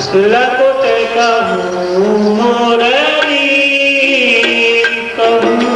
लकुट कहूँ मुरली कहूँ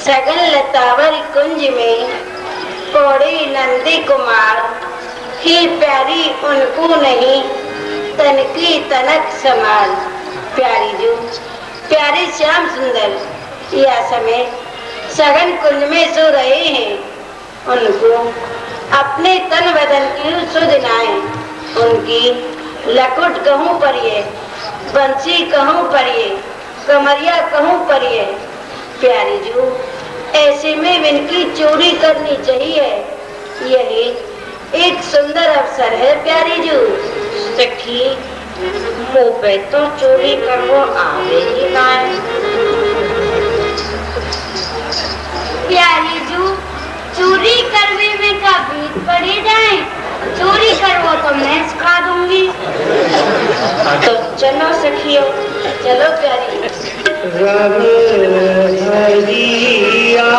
सगल लतावर कुंज में पौड़ी नंदी कुमार ही प्यारी उनको नहीं तनकी तनक समान। प्यारी जो प्यारे श्याम सुंदर या समय सगन कुंज में सो रहे हैं, उनको अपने तन बदन की सुधनाएं। उनकी लकुट कहूँ परिये, बंसी कहूँ परिये, कमरिया कहूँ परिये। प्यारी जो ऐसे में इनकी चोरी करनी चाहिए, यही एक सुंदर अवसर है। प्यारी जो सखी मुँह पे तो चोरी करवो आवेगी ना। प्यारी जो चोरी करने में का बीत पड़ी जाए, चोरी करवो तो मैं सिखा दूंगी। तो चलो सखियो, चलो प्यारी। रब हरिया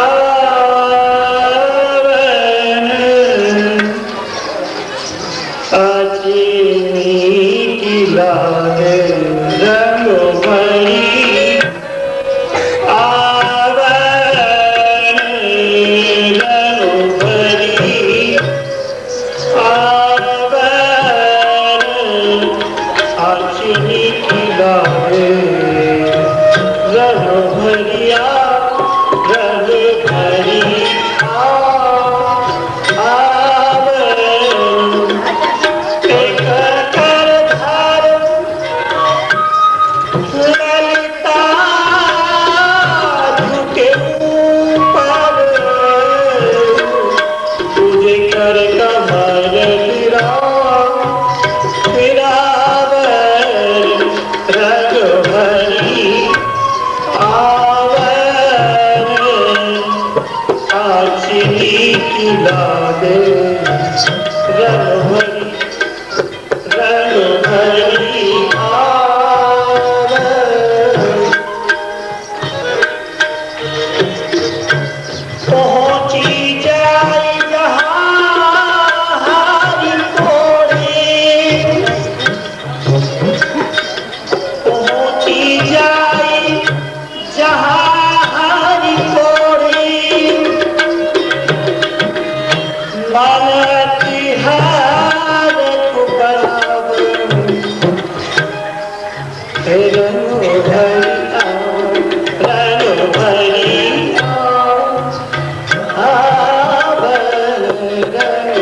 रंग भरी आओ, रंग भरी आओ, आवन रंग।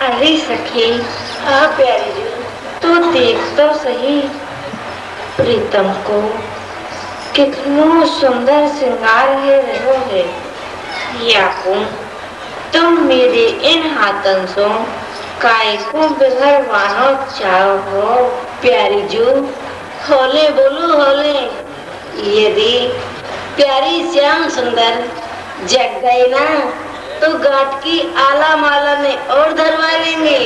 अरे सखी, हाँ प्यारी जी, तू देख तो सही प्रीतम को, कितनो सुंदर श्रृंगार है रहो है। याकू तुम मेरे इन हाथन से काय को बिगड़वानो चाहो। प्यारी जू होले बोलो होले। यदि प्यारी श्याम सुंदर जग गए ना तो गांठ की आला माला में और धरवा लेंगे।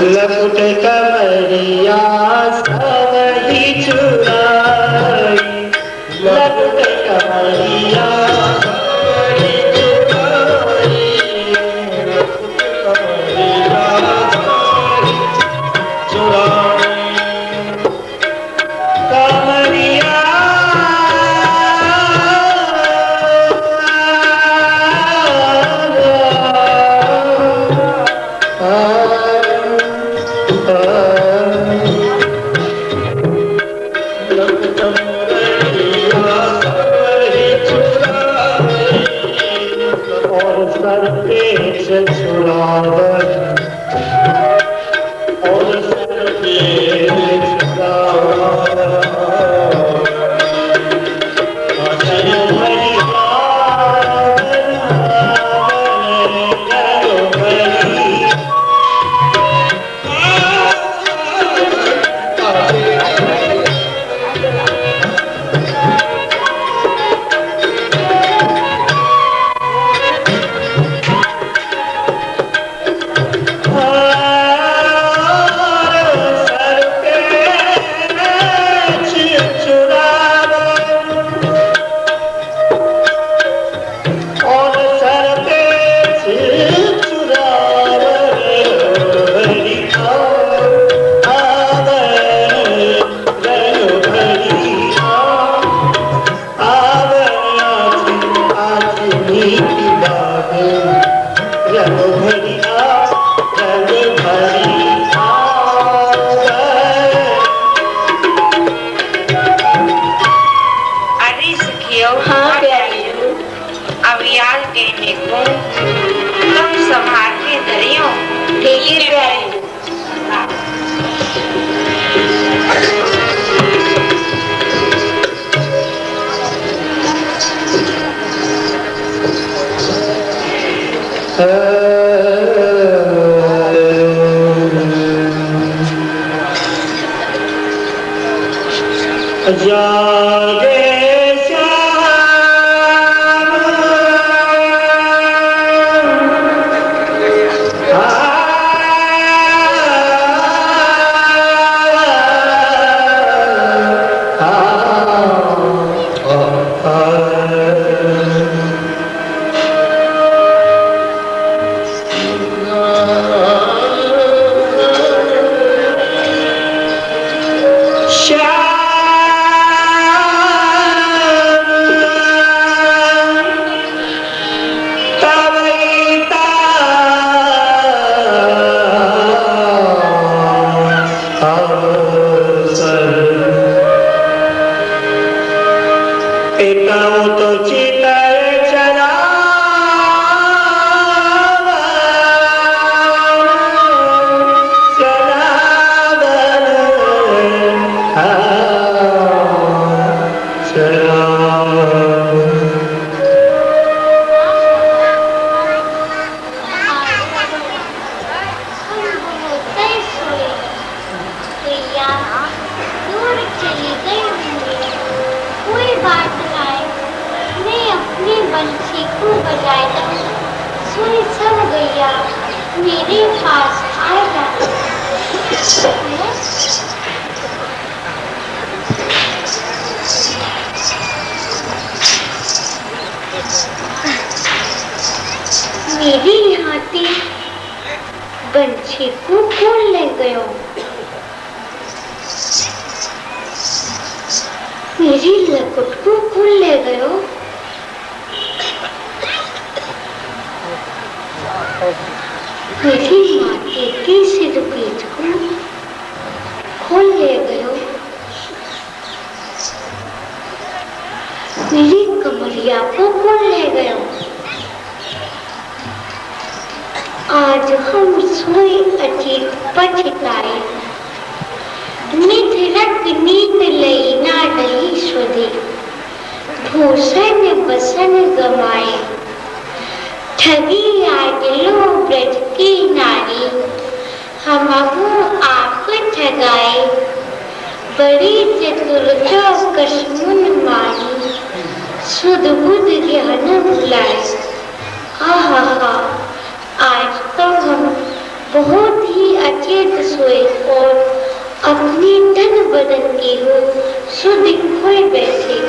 लपट कमरिया सवही चुराई, लपट कमरिया सवही चुराई, लपट कमरिया सवही चुराई, कमरिया और सर पे से छुड़ावन, और सर पे से छुड़ावन, अचल भरी आवन, रंग भरी हाँ प्यारी जू, अब याद कहने को तुम संभाल के धरियो। ठीक है प्यारी जू। जागे श्याम, मेरे पास आएगा। मेरी हाथी बंछी को कौन ले गयो? मेरी लकुट को कौन ले गयो? मेरी माते के सिर पीठ को खोल ले गयो, मेरी कमरिया को खोल ले गयो। आज हम सोए अचित पछताए, निधरक नींद लई ना डली स्वदे, भूषण बसन गमाए, ठगी आज लो ब्रज की नारी, हमहु आप ठगाए, बड़ी चतुर जो कसमुन मानी, सुध बुध ज्ञान भुलाए। आहा, आज तो हम बहुत ही अचेत सोए और अपनी तन बदन की हो सुध खोए बैठे।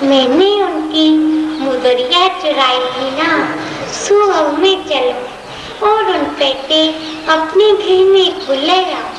मैंने उनकी मुदरिया चुराई थी ना, सुबह में चलो और उन पेटे अपने घर में खुले रहो।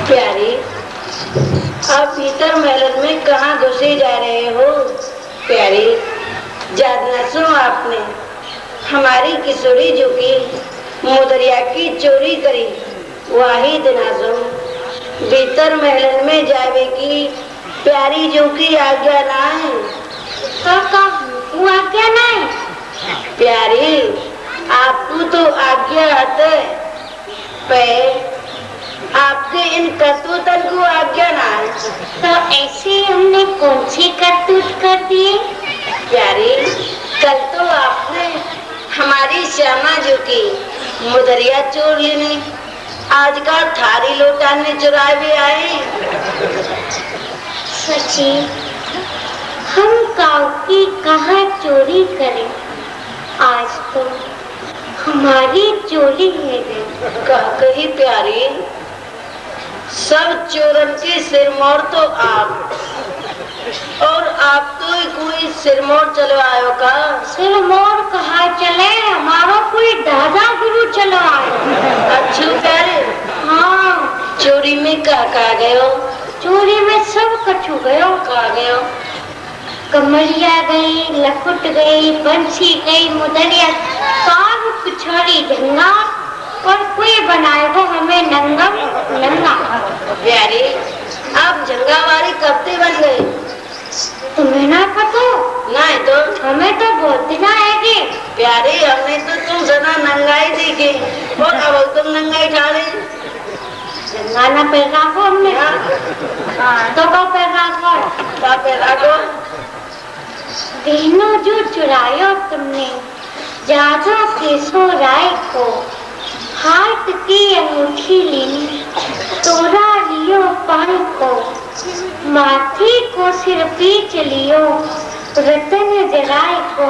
प्यारी, आप भीतर महल में कहाँ घुसे जा रहे हो? प्यारी, याद न सुनो आपने हमारी किशोरी जो की मुदरिया की चोरी करी, वही दिनाजो भीतर महल में जावे की प्यारी जो की आज्ञा ना है। तो आज्ञा ना है? प्यारी, आपको तो आज्ञा है, पे आपके इन करतूतन को आज्ञा ना है। तो ऐसे हमने कौन सी करतूत कर दिए? प्यारी, कल तो आपने हमारी श्यामा जो की मुदरिया चोर लेने, आज का थारी लौटाने चुराए भी आए। सची, हम काऊ की कहाँ चोरी करें? आज तो हमारी चोरी है कही प्यारी, सब चोरन के सिरमौर तो आप, और आप तो कोई सिरमौर चलो आयो का? सिरमौर कहाँ चले, हमारा कोई दादा गुरु चलो आयो। अच्छू प्यारे, हाँ। चोरी में कहा गयो? चोरी में सब कछु गयो। कहा गयो? कमरिया गई, लखुट गई, बंसी गई, मुदरिया, काग पिछड़ी झंगा, और कोई बनाए हो हमें नंगम नंगा। प्यारी, आप झंगावारी कब से बन गए? तुम्हें ना पता? नहीं तो हमें तो बोलते ना है कि प्यारी, हमने तो तुम सदा नंगाई देखे, और अब तुम नंगाई ठाड़े। नंगा पैर राखो हमने। तो कब पैर राखो? कब पैर राखो? बहनों जो चुरायो तुमने जाजा केसो राय को, हाथ की अंगूठी ली, तोरा लियो पान को, माथे को सिर पीच लियो, रतन जराय को,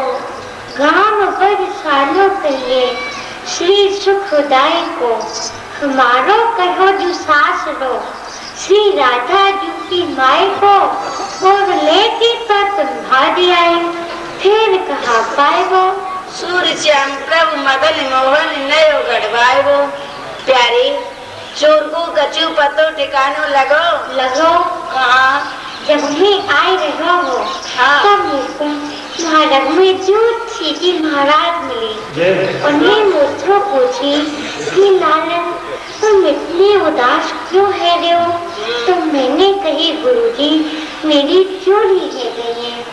गाम पर सालो कहिए, श्री सुखदाय को, हमारो कहो जो सास लो, श्री राधा जी की माई को, और लेके तो तुम भागी आए, फिर कहा पाए वो, सूर्य श्याम प्रभु मदन मोहन नयो गढ़वाए वो। प्यारी, चोर को कछु पतो ठिकानो लगो कहाँ? जब मैं आई रहो हो, तब मुझको महाराज में जूठ सीधी महाराज मिली, उन्हें मुझको पूछी कि लालन तुम इतने उदास क्यों है रे हो? तो मैंने कही गुरुजी मेरी चोरी है गई है।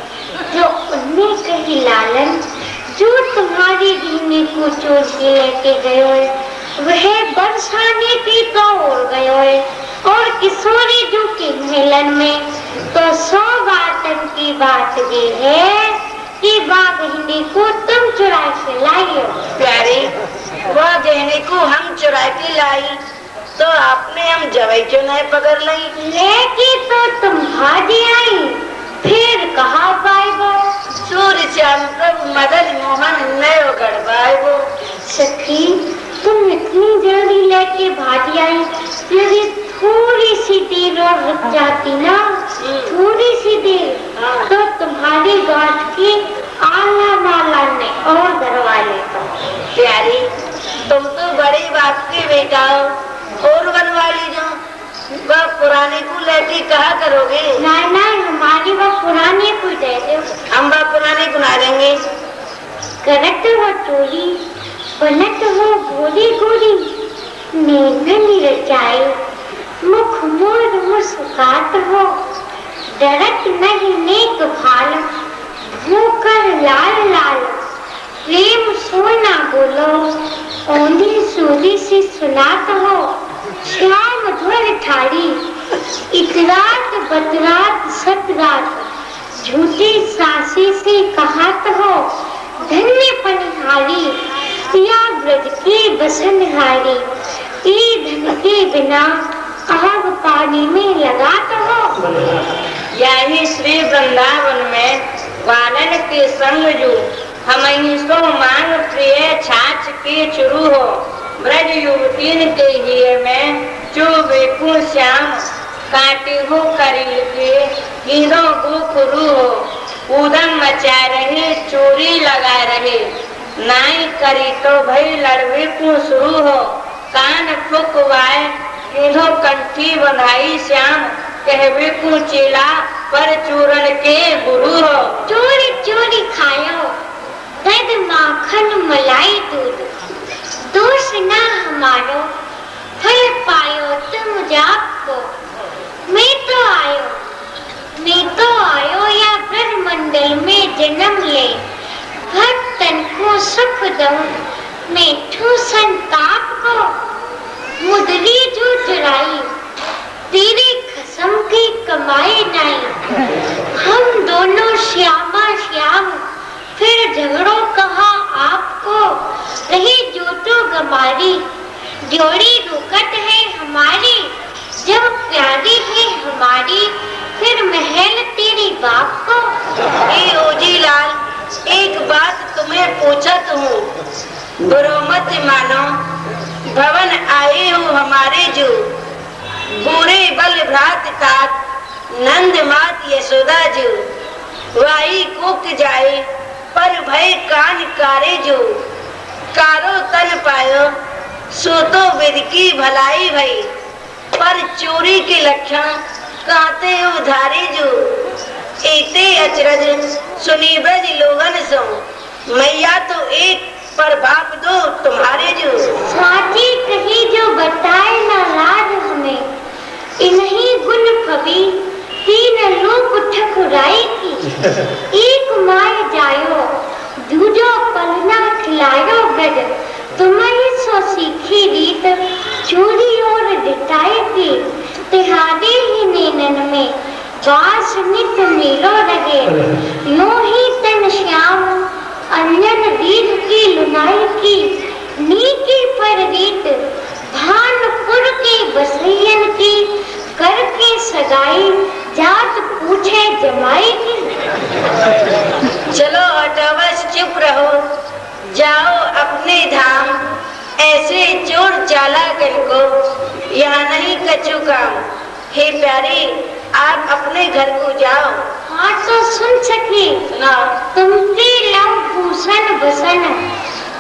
जो उनने कही लालन जो तुम्हारी गहने को चोर के लेके गयो है वह बरसाने की तो उड़ गयो है, और किशोरी जो के मिलन में तो 100 बातन की बात ये है कि वह गहने को तुम चुरा के लाई हो। प्यारी, वह गहने को हम चुरा के लाई तो आपने हम जवाई क्यों नहीं पकड़ ली? लेके तो तुम भागी आई, फिर कहा पाए वो? सूर्य श्याम प्रभु मदन मोहन नयो गढ़वाए वो। सखी, तुम इतनी जल्दी लेके भागी आई, यदि थोड़ी सी देर और रुक जाती ना, थोड़ी सी देर, तो तुम्हारी गांठ की आला माला ने और गरवा लेता। प्यारी, तुम तो बड़ी बात की बेटा हो, और बनवा लीजो। वह पुराने को लेके कहा करोगे? नहीं नहीं, हमारी वह पुराने को दे दो। हम वह पुराने को ना देंगे। करत हो चोरी, बनत हो गोरी गोरी, मेघनी रचाई, मुख मोर मुस्कात हो, डरत नहीं नेक भाल, होकर लाल लाल प्रेम सोना बोलो, औंधी सूरी से सुनात हो श्याम ध्वर ठाड़ी, इतरात बतरात सतरात झूठी सासी से कहात हो धन्य पनिहारी, या ब्रज के बसनहारी, ई धन के बिना आग पानी में लगात हो। यही श्री वृंदावन में बालन के संग जो हम सो मांग प्रिय छाछ के चुरू हो, ब्रज युवतीन के हिये में जो बेकू श्याम काटी हो करील के हीरो को खुरू हो, उदम मचा रहे चोरी लगा रहे, नाई करी तो भई लड़वे को शुरू हो, कान फुकवाए इधो कंठी बंधाई श्याम कहवे को चेला पर चूरन के गुरु हो। चोरी चोरी खायो दद माखन मलाई दूध, दोष ना हमारो फल पायो तुम जापको, मैं तो आयो या ब्रज मंडल में जन्म ले, भक्तन को सुख दो मैं ठू संताप को, मुदरी जो चुराई तेरे कसम की कमाई नहीं, हम दोनों श्यामा श्याम फिर झगड़ो कहा आपको, रही जो तो गमारी जोड़ी रुकत है हमारी, जब प्यारी है हमारी फिर महल तेरी बाप को। ए ओजी लाल, एक बात तुम्हें पूछत हूँ, बुरो मत मानो, भवन आए हो हमारे जो, बुरे बल भ्रात तात नंद मात यशोदा जो, वाई कुक जाए पर भय कान कारे जो, कारो तन पायो सो तो विद की भलाई भई, पर चोरी के लक्षण कहते उधारी जो, एते अचरज सुनी ब्रज लोगन सो, मैया तो एक पर बाप दो तुम्हारे जो। स्वाति कही जो बताए ना लाज हमें, इन्हीं गुण कवि तीन लोक ठकुराई की, एक माय जायो दूजो पलना खिलायो ब्रज, तुम्हारी सो सीखी रीत चोरी और डिटाई की, तिहारे ही नैनन में बास नित मिलो रहे, यूं ही तन श्याम अन्यन रीत की लुनाई की, नीकी पर रीत भानपुर के बसैयन की, करके सगाई जात पूछे जमाई की। चलो हटवश चुप रहो, जाओ अपने धाम, ऐसे चोर चालाकन को यहाँ नहीं कछु काम, हे प्यारी आप अपने घर को जाओ। हाँ तो सुन सकी, तुमसे लव भूषण बसन,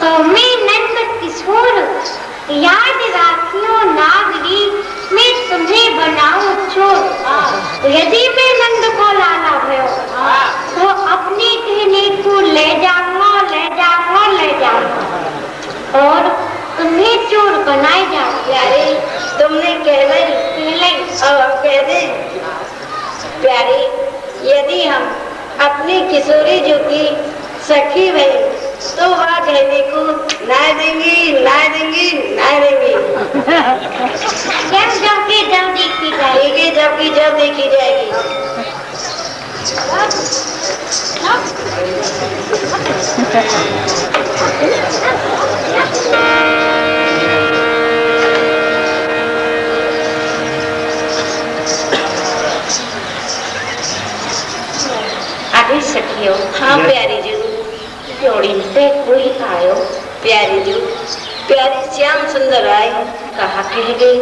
तो मैं नंद किशोर, याद राखियो नागरी, मैं तुम्हें बनाऊं चोर, यदि मैं नंद को लाना भयो तो अपने कहने को ले जाऊंगा और तुम्हें चोर बनाए जाओ। प्यारे तुमने कह अब हम कह दे, प्यारे यदि हम अपनी किशोरी जो की सखी भई तो वह कहने को ना देंगी। जब देखी जाएगी। अभी सखियो, हाँ प्यारी जी, जोड़ी से कोई आयो, प्यारी जी, प्यारी श्याम सुंदर आए, कहा कह गई,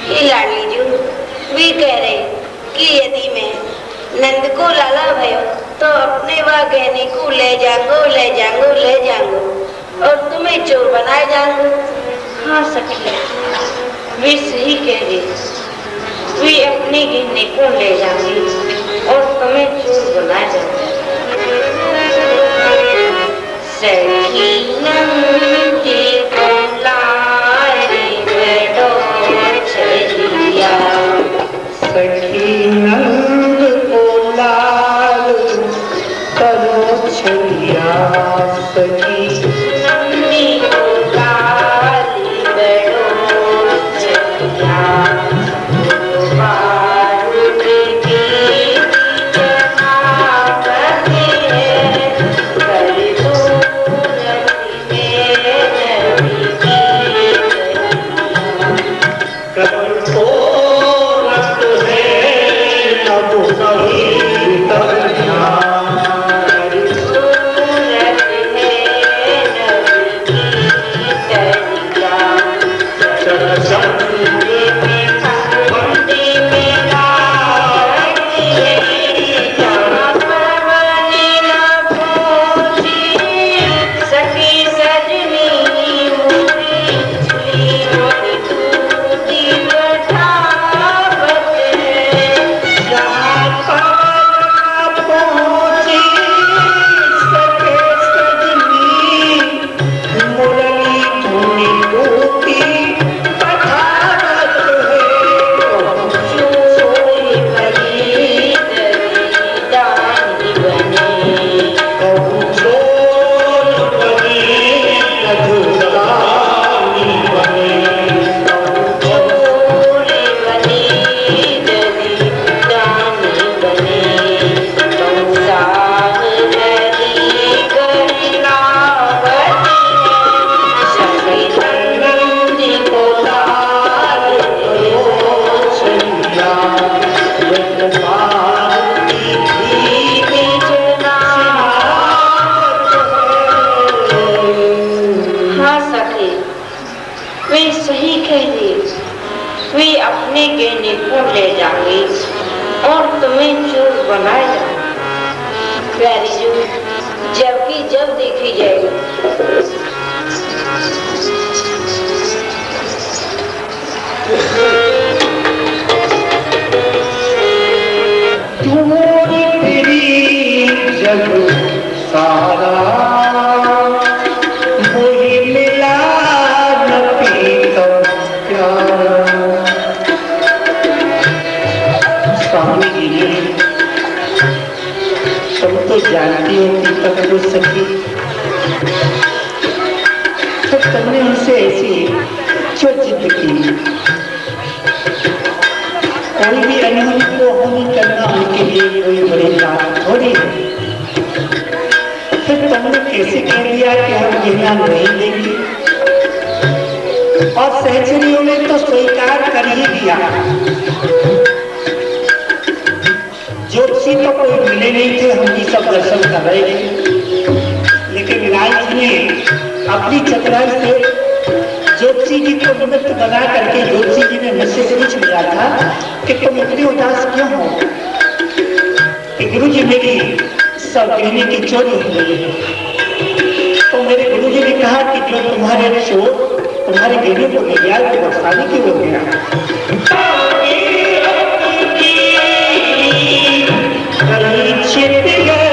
ये लाडली जी भी कह रहे कि यदि मैं नंद को लाला भयो तो अपने वह गहने को ले जाऊंगो और तुम्हें चोर बनाए जाऊंगो। हाँ सखी, वे सही कह रही, वे अपने गहने को ले जाएंगे और तुम्हें चोर बनाए जाएंगे। सखी नंदी को लारी बड़ो चलिया, सखी नंद को लाल करो छलिया सखी नंदी को काली बड़ो छलिया बारूद की जमावत है कर दो रति में नबी की कमल को रक्त है अब कहीं तरना वे अपने गहने को ले जाएंगे और तुम्हें चोर बनाए जाएंगे। प्यारी जू जबकि जब देखी जाएगी तुम्हारी तेरी जग सारा मोहि मिला न पीतम प्यारा। स्वामी जी तुम तो जानती हो पीतम को सखी, तो तुमने उनसे ऐसी क्यों जिद की? कोई भी अनहोनी को होनी करना उनके लिए कोई बड़ी बात थोड़ी है। फिर तुमने कैसे कह दिया कि हम गहना नहीं देंगे? और सहचरियों ने तो स्वीकार कर ही दिया। ज्योतिषी तो कोई मिले नहीं थे, हम ही सब दर्शन कर रहे थे। लेकिन राय जी ने अपनी चतुराई से ज्योतिषी जी को निमित्त बना करके ज्योतिषी जी ने मुझसे पूछ लिया था कि तुम इतने उदास क्यों हो? कि गुरु जी मेरी सब गहने की चोरी हो गई है। तो मेरे गुरु जी ने कहा कि जो तुम्हारे चोर तुम्हारे गहने को ले गया वो बरसाने क्यों हो गया? कहीं छिप गया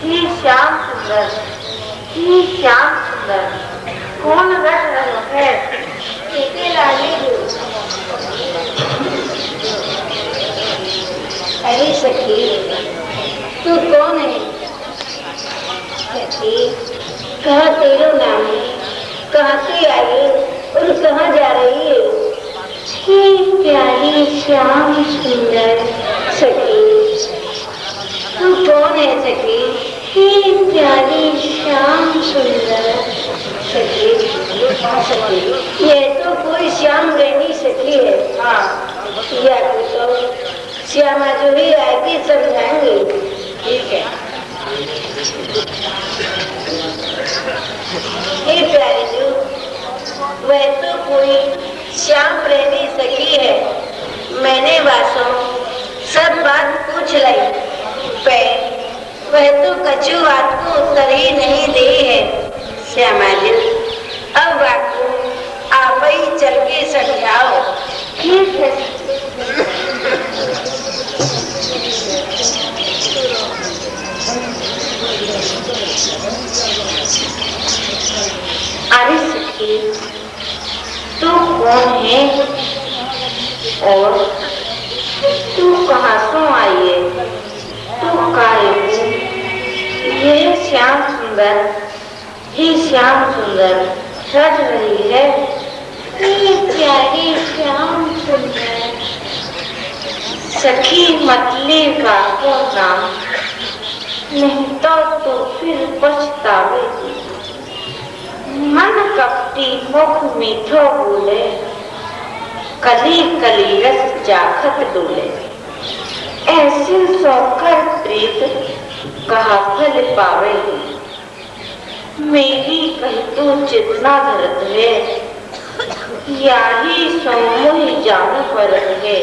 ही श्याम सुंदर, ही श्याम सुंदर, कौन रट रहा है? अरे सखी, तू कौन है? सखी, कहाँ तेरा नाम है? कहाँ से आई और कहाँ जा रही है? प्यारी श्याम सुंदर। सखी, तू कौन है सखी? हे प्यारी श्याम सुंदर। सखी, सखी, ये तो कोई श्याम रहनी सखी है। हाँ, या तो श्यामा जो ही आएगी समझाएंगे। ठीक है। हे प्यारी जो, वह तो कोई श्याम प्रेमी सखी है। मैंने वासों सब बात पूछ ली, पर वह तो कछु बात को उत्तर ही नहीं दे है। श्यामा जी, अब बात आप ही चल के समझाओ। ठीक है। अरे सखी, तू कौन है और तू कहाँ से आई है? तू काहे को? ये श्याम सुंदर, ही श्याम सुंदर रट रही है। हे प्यारी श्याम सुंदर। सखी मतली का क्यों नाम, नहीं तो फिर पछतावेगी। मन कपटी मुख मीठो बोले, कली कली रस जाखत डोले। ऐसी सौकर प्रीत कहा फल पावेगी। मेरी कही तू जितना धरत है, याही सोमुही जान पर है।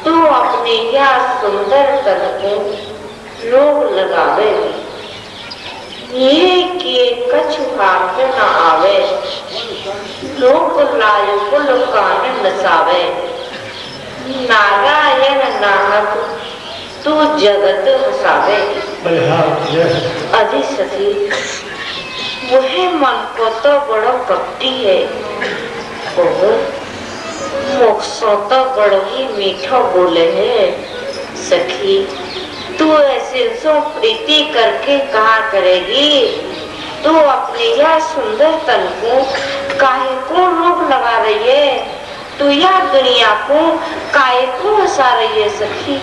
तू अपने या सुंदर तन को लोग लगावेगी। ये किए कछु हाथ न आवे, लोक लाय कुल कान नसावे। नारायण नाहक तू जगत हसावे। अजी सखी, वह मन को तो बड़ो कपटी है, मोक्षों तो बड़ो ही मीठो बोले है। सखी, तू ऐसे सो प्रीति करके कहा करेगी? तू अपने यह सुंदर तन को काहे को रोक लगा रही है? तू यह दुनिया को काहे को हंसा रही है सखी?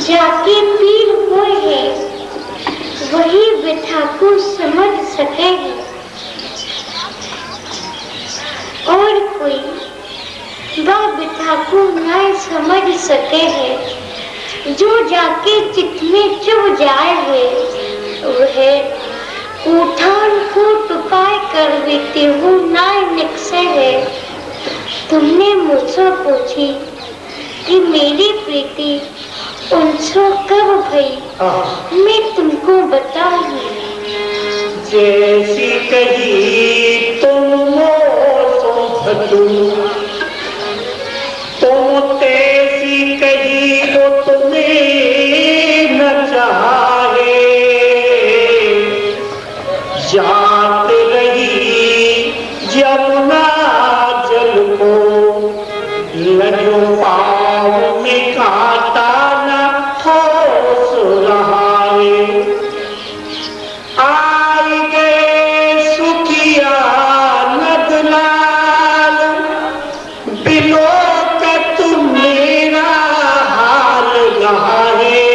जाके पीर हुए है, वही व्यथा को समझ सकेगी। और कोई वह व्यथा को न समझ सके है, जो जाके चित्त में चुभ जाए है, वह उठान को टुकाए कर देते हो ना निकसे है। तुमने मुझसे पूछी कि मेरी प्रीति उनसे कब भई, मैं तुमको बताऊंगी। जैसी कही तुम तुम तैसी कही वो तुम्हें न चाहे। जात रही जमुना जल को, लजो पाँव में कांटा न हो सुरहाए। आए गए सुखिया नदलाल, बिलो का तुम मेरा हाल गहाए।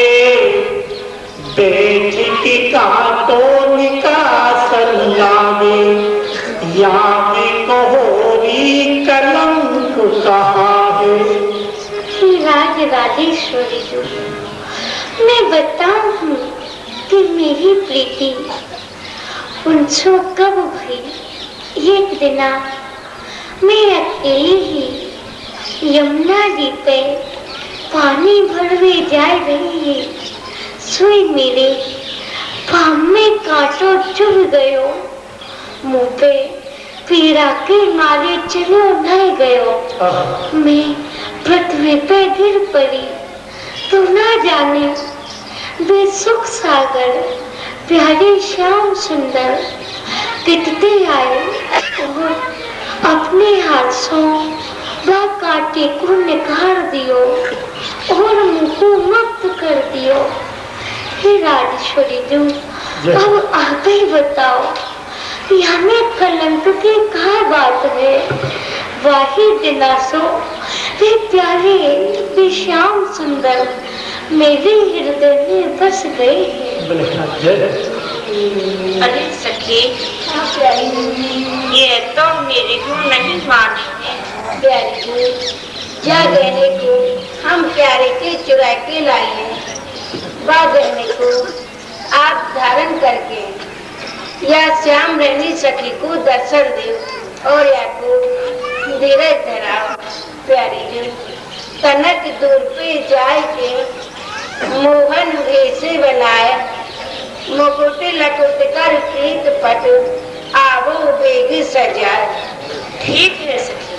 बैठ के कांटों निकासन लावे, या में कोहरी कलंक कहा है। राज राजेश्वरी जो मैं बताऊं कि मेरी प्रीति उनसे कब हुई। एक दिन मैं अकेली ही यमुना जी पे पानी भरवे जा रही है। सोई मेरे पाँव में कांटो चुभ गयो, मुंह पे पीड़ा के मारे चलो नहीं गयो। मैं पृथ्वी पे गिर पड़ी तो ना जाने वे सुख सागर प्यारे श्याम सुंदर कितने आए और अपने हाथों वह कांटे को निकाल दियो और मुंह को मुक्त कर दियो। हे राजेश्वरी जो अब आप ही बताओ, यहाँ में कलंक की क्या बात है। वही दिनासो वे प्यारे वे श्याम सुंदर मेरे हृदय में बस गए हैं। अरे सखी, ये तो मेरी को नहीं मानी। प्यारे को जा गहने को हम प्यारे के चुरा के लाए हैं। वह गहने को आप धारण करके या श्याम रहनी सखी को दर्शन दो और या को धीरज धराओ। प्यारी जी तनक दूर पे जाए के मोहन भेष बनाए, मुकुट लकुट कर प्रीत पट आवो बेग सजाए। ठीक है सखी।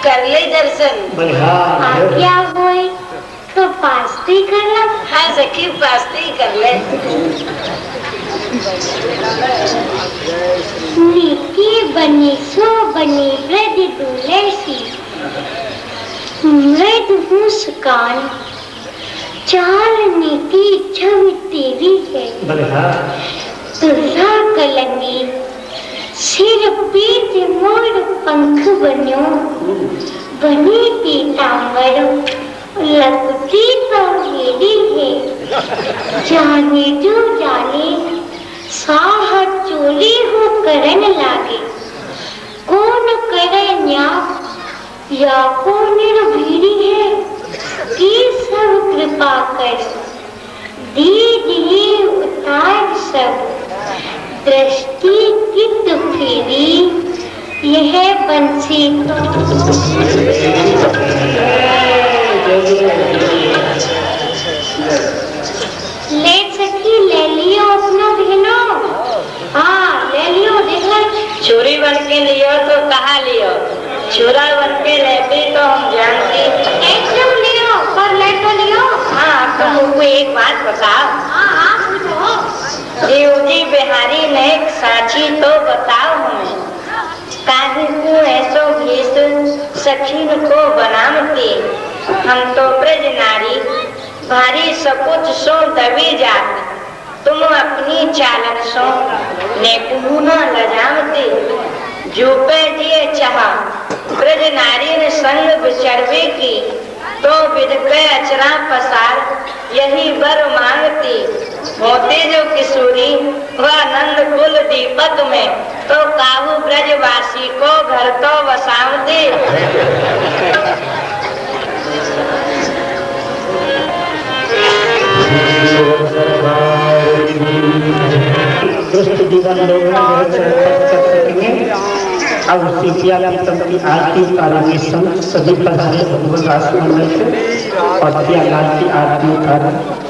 कर ले दर्शन। बोले हाँ आज्ञा होए तो पास्ती कर लो। हाँ सखी पास्ती कर ले। नीति बनी सो बनी ब्रज दूल्हे सी, मृद मुस्कान चाल नीति छवि तेरी है। बोले हाँ तुलसा कलंगी सिर पीत मोर पंख बन्यो, बनी पीतांबर लगती तो हेरी है। जाने जो जाने साह चोरी हो करन लागे, कौन करे न्याय या कौन निर्भीरी है कि सब कृपा कर दीजिए उतार सब। दृष्टि कित फेरी यह बंसी ले सखी ले लियो अपना बहनो। हाँ ले लियो देखो। चोरी बन के लियो तो कहाँ लियो, चोरा बन के लेते तो हम जानती। एकदम लियो पर ले तो लियो। हाँ तुम मुझको एक बात बताओ। हाँ हाँ पूछो। देवजी बिहारी ने साची तो बताओ हमें, काहे को ऐसो भेष सखीन को बनामती। हम तो ब्रज नारी भारी सकुच सो दबी जात, तुम अपनी चालन सो नेकुहू न लजामती। जो पे दिए चाहा ब्रज नारी ने संग बिचड़वे की, तो विध पे अचरा पसार यही बर मांगती। होते जो किशोरी वह नंद कुल दीपक में, तो काहू ब्रजवासी को घर तो बसावती। दुष्ट जीवन लोग अब सीपिया की आरती उतारेंगे। सभी पधारे भगवान राष्ट्रमंडल से और प्रियालाल की आरती उतारें।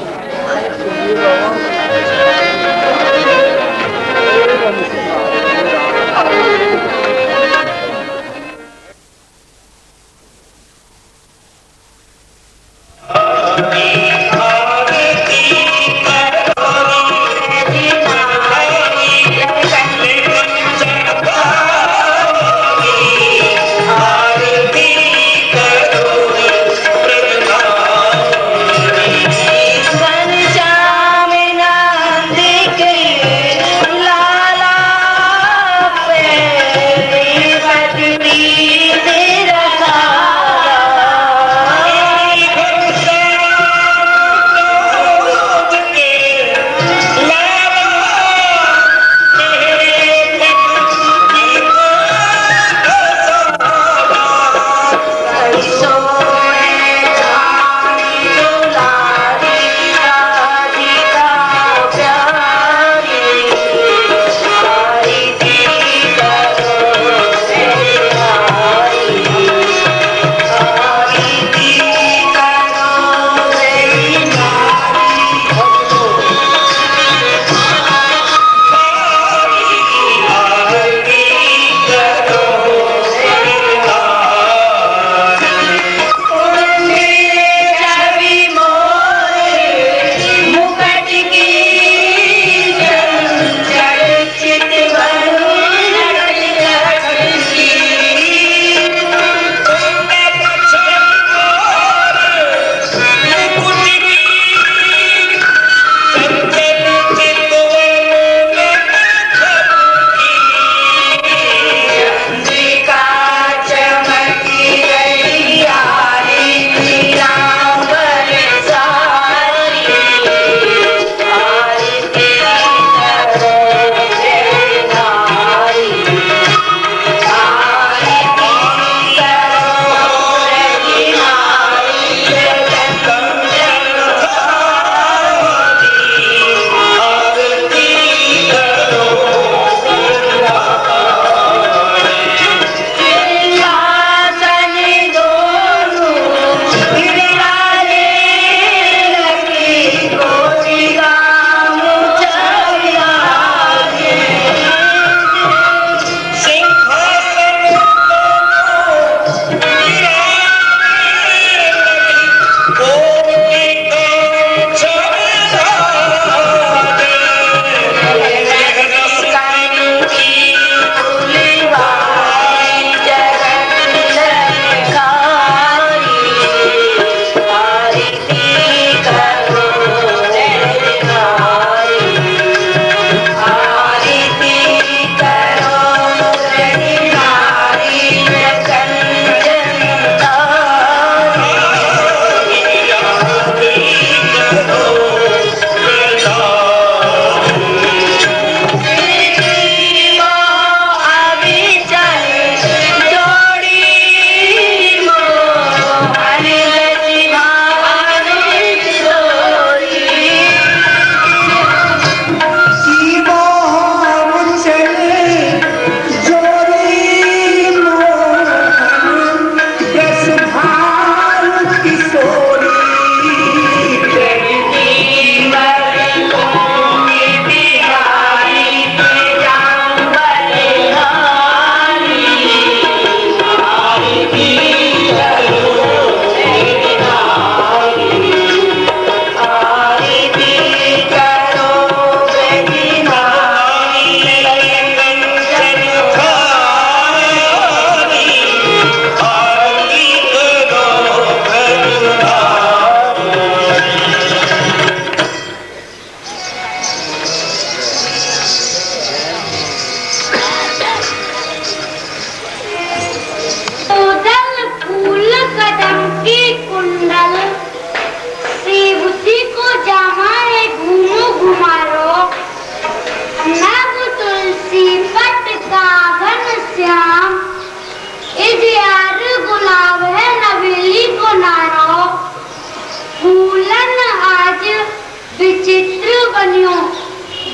बनियो,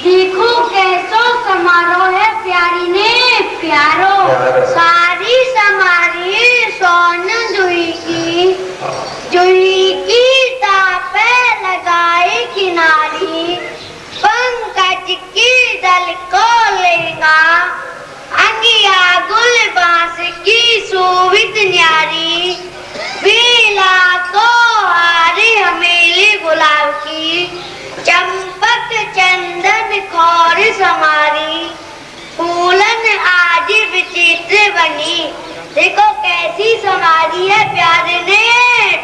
देखो कैसो समारोह है प्यारी ने प्यारो। सारी समारी सोन जुई की तापे लगाई किनारी, पंकज की दल को लेगा अंगिया गुल बांस की शोभित न्यारी, बेला को हारी हमेली गुलाब की, चंपक चंदन खौर समारी, फूलन आज विचित्र बनी। देखो कैसी समारी है प्यारे ने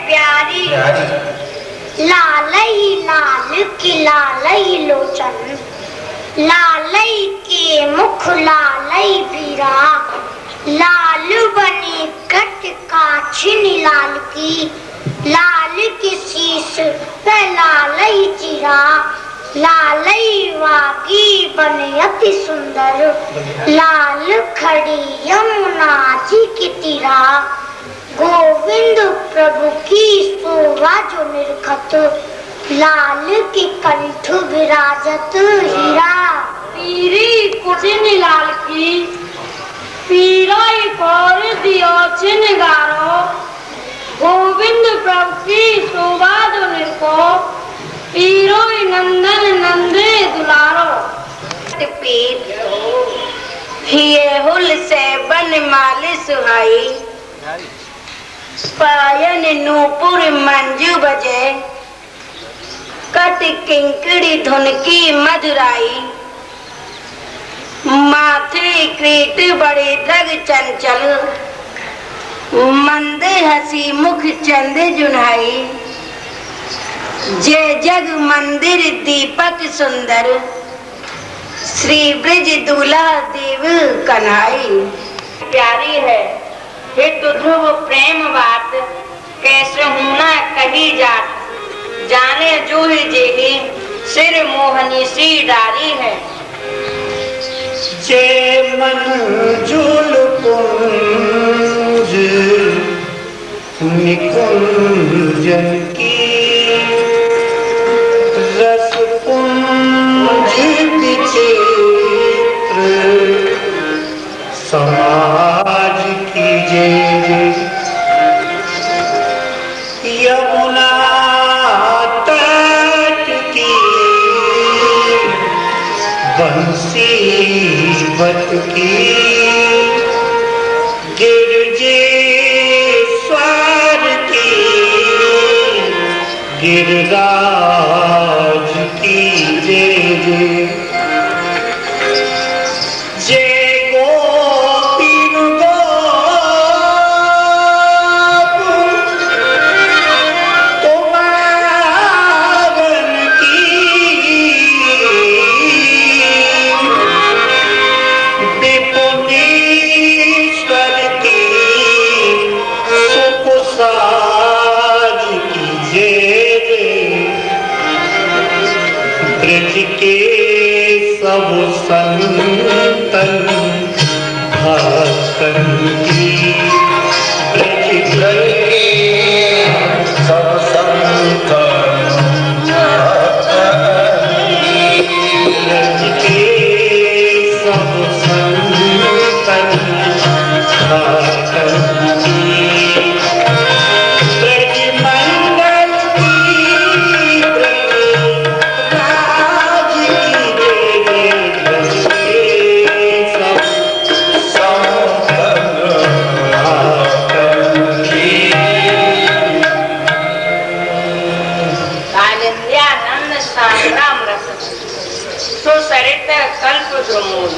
प्यारी। लालई लाल की लालई लोचन, लालई के मुख लालई बीरा, लाल बनी कट काछिन लाल की, लाल की शीश पे लालई चिरा, लालई वागी बने अति सुंदर, लाल खड़ी यमुना जी की तीरा, गोविंद प्रभु की शोभा जो निर्खत, लाल के कंठ विराजत हीरा, पीरी कुचिन लाल की पीराई पर दियो चिनगारो, गोविंद प्रभु की शोभा जो निर्को, पीरोई नंदन नंदे दुलारो। हिये हुल से बन माल सुहाई, पायन नूपुर मंजू बजे, कट किंकड़ी धुन की मधुराई, माथे क्रीट बड़े दग चंचल, मंद हसी मुख चंद जुनाई, जय जग मंदिर दीपक सुंदर, श्री ब्रज दूल्हा देव कन्हाई। प्यारी है हित ध्रुव प्रेम बात, कैसे होना कही जात, जाने जो ही जेही सिर मोहनी सी डारी है। जय मंजुल कुंज निकुंजन की, रस कुंज विचित्र समाज की जय, यमुना तट की बंसी बत की, गिरजे स्वर की गिरराज की जय जय, जय गोपीन गोप कुमारन की, विपुलेश्वर की सुख साज की जय जय, ब्रज के सब संतन भक्तन की, ब्रज के सब संतन ब्रज के सब संतन भक्तन की, ब्रज मंगल की ब्रज राज की जय जय, ब्रज के सब संतन भक्तन की। कालिंद्यानंद संग्राम रस सुसरित कल्प द्रुमूल,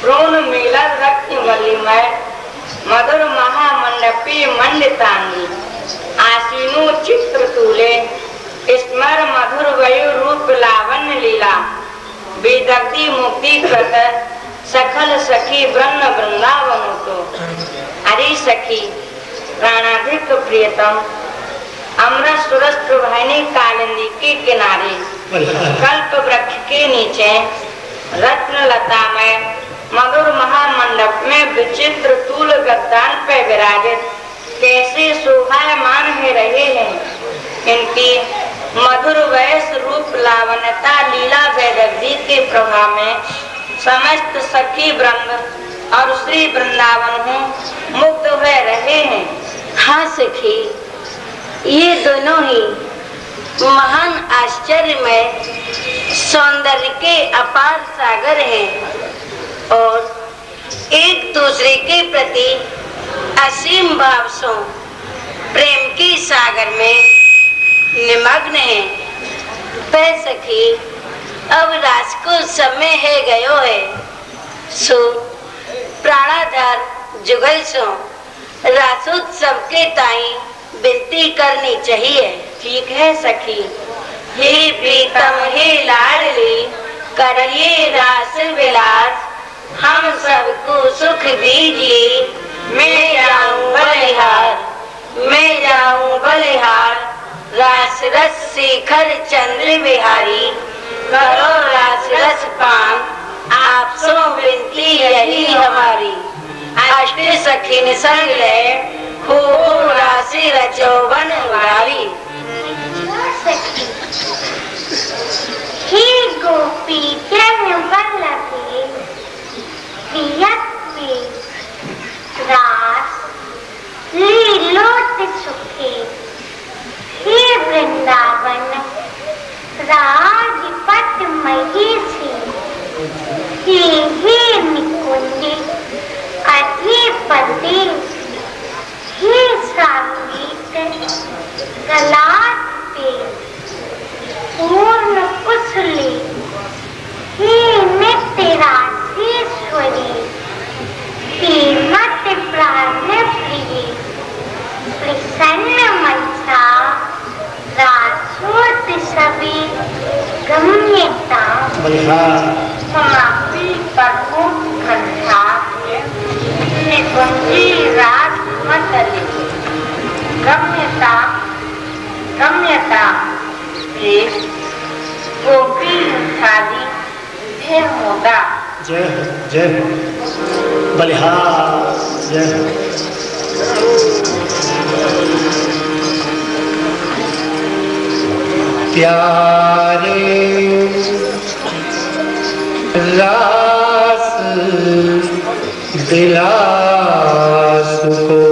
प्रोन मिलन रक्त वलिमय, मधुर महामंडपी मंडितांगी, आसीनु चित्र तूले, स्मर मधुर वयु रूप लावण्य लीला, विदग्धि मुक्ति कृत सकल सखी वृंद वृंदावन तो। अरे सखी प्राणाधिक प्रियतम, अमृत सुरस प्रभानी कालिंदी के किनारे, कल्प वृक्ष के नीचे, रत्न लता में मधुर महामंडप में विचित्र तूल गद्दान पे विराजित कैसे शोभायमान है रहे हैं। इनकी मधुर वैस रूप लावण्यता लीला वैदग्धी के प्रभाव में समस्त सखी वृंद और श्री वृंदावन हूँ मुग्ध हुए रहे हैं। हाँ सखी, ये दोनों ही महान आश्चर्यमय सौंदर्य के अपार सागर हैं और एक दूसरे के प्रति असीम भाव से प्रेम के सागर में निमग्न हैं। वह सखी, अब रास को समय है गयो है, सो प्राणाधार जुगल सो रासोत्सव के ताई विनती करनी चाहिए। ठीक है सखी। हे प्रीतम हे लाडली, करिए रास विलास, हम सबको सुख दीजिए। मैं जाऊं बलिहार, मैं जाऊं बलिहार, रास रस शेखर चंद्र बिहारी, करो रास रस पान, आप सो विनती यही हमारी। अष्ट सखी संग ले, खूब राशि रचो बनवारी। हे गोपी जन वल्लभे, प्रियत्वे रास लीलोत सुखे, हे वृंदावन राजपट महेशी, हे निकुंज अधिपति, हे संगीत कलाते पूर्ण कुशली, हे नित्य रासेश्वरी, हे मत प्राण प्रिय, प्रसन्न मनसा रासोत सभी गम्यता, समाप्ति परपूर्ण घंटा, निकुंजी रास मतली, गम्यता गम्यता प्रेम गोपी मुखादी फिर मोदा। जय हो, जय हो, बलिहार जय हो। प्यारे रास दिलास को